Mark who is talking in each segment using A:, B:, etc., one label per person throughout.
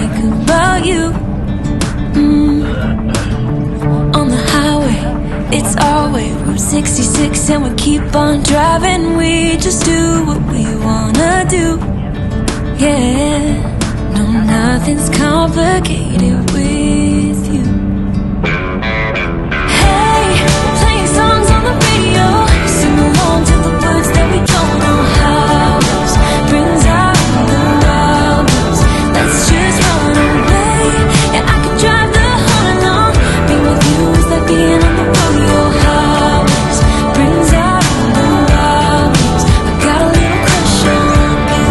A: think about you. On the highway, it's our way, Route 66, and we keep on driving. We just do what we wanna do. Yeah, no, nothing's complicated with you. Hey, we're playing songs on the radio, sing along to the words that we don't know how. Brings out the wildness. Let's just run away, and I can drive the whole along. Being with you is like being on the rodeo highways. Brings out the wildness. I got a little crush on you.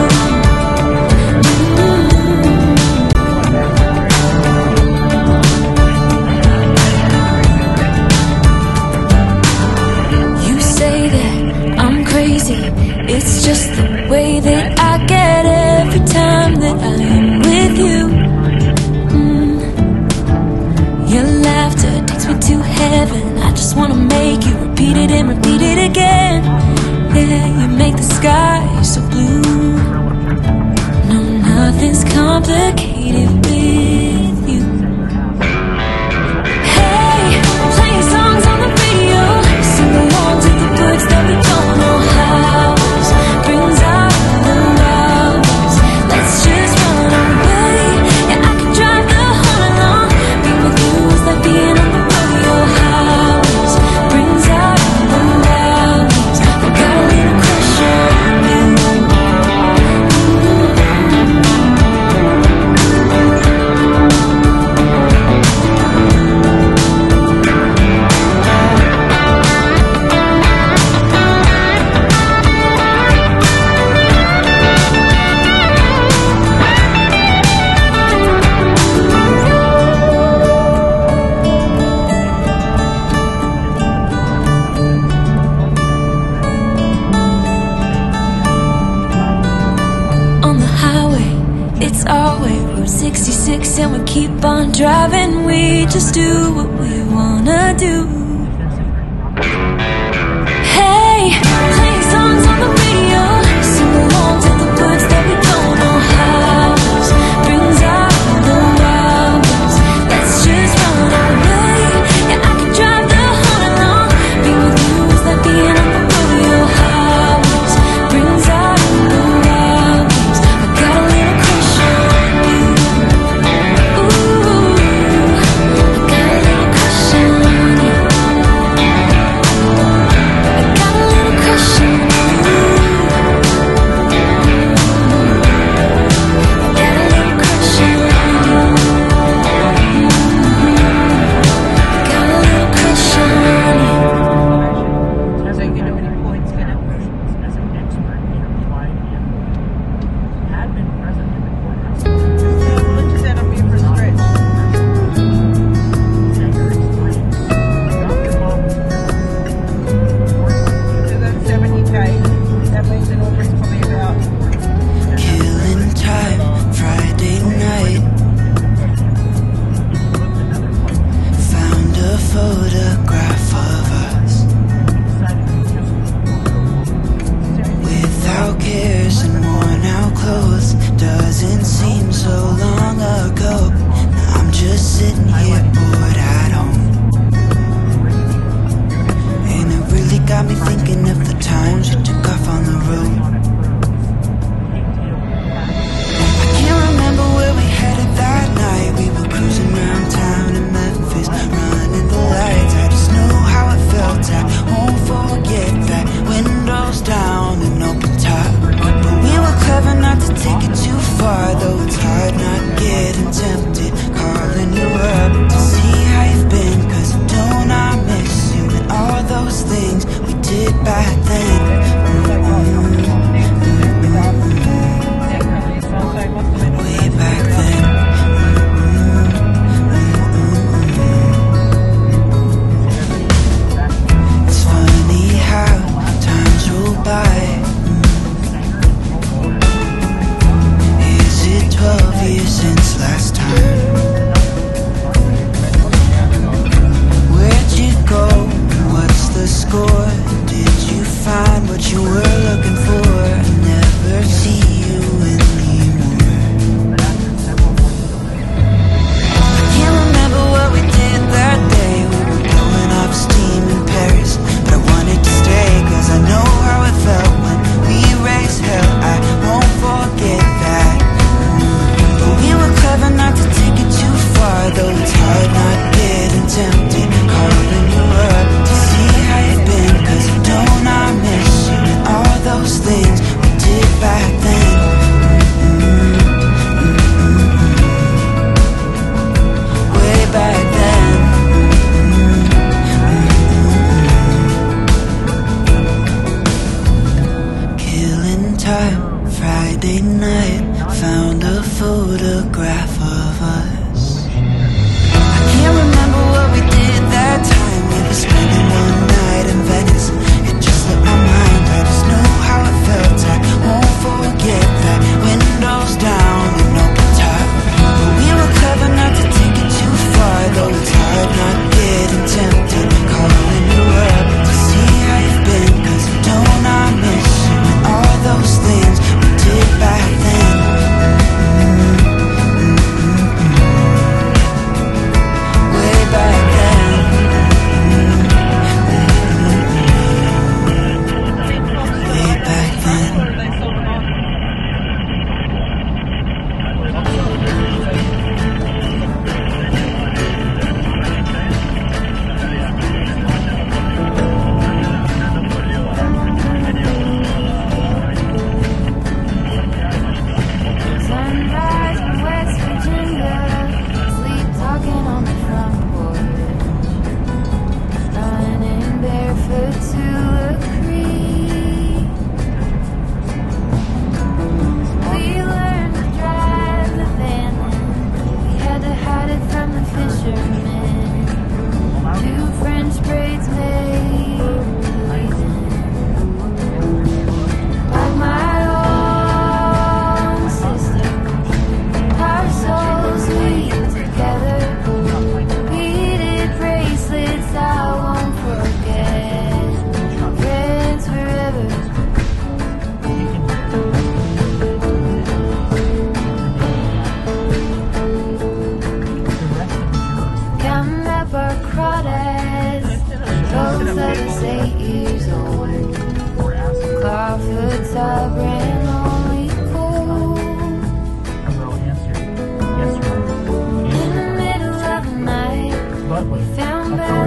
A: You say that I'm crazy. It's just the way that I get every time that I am with you. Your laughter takes me to heaven. I just wanna make you repeat it and repeat it again. Yeah, you make the sky so blue. No, nothing's complicated with you. Hey, we're playing songs on the radio, sing along to the words that we don't know how. Brings out the wildness. Let's just run away, and I can drive the whole along. Being with you is like being on the rodeo highways. Brings out the wildness. I got a little crush on you. On the highway, it's our way, Route 66, and we keep on driving. We just do what we wanna do. Hey, playing songs on the radio, sing along to the words that we don't know how. Brings out the wildness. Let's just run away, and I can drive the whole along. Being with you is like being on the rodeo highways. Brings out the wildness. I got a little crush on you. Ooh, I got a little crush on you.
B: found a photograph of us. I can't remember what we did that time. We were spending one night in Venice. It just slipped my mind. I just know how it felt. I won't forget that. Windows down and open top. But we were clever not to take it too far. Though it's hard not getting tempted, calling you up to see how you've been. 'Cause don't I miss you and all those things we did back then. Way back then. Way back then.
A: Sunrise in West Virginia, sleep talking on the front porch, running barefoot to a creek. We learned to drive the van, we had to hide it from the fishermen. 2 French braids made like my own sister. Our souls weave together, beaded bracelets I won't forget. Friends forever. Counting up our crawdads, both of us 8 years old. Clawfoot top ran only cold. In the middle of the night, we found out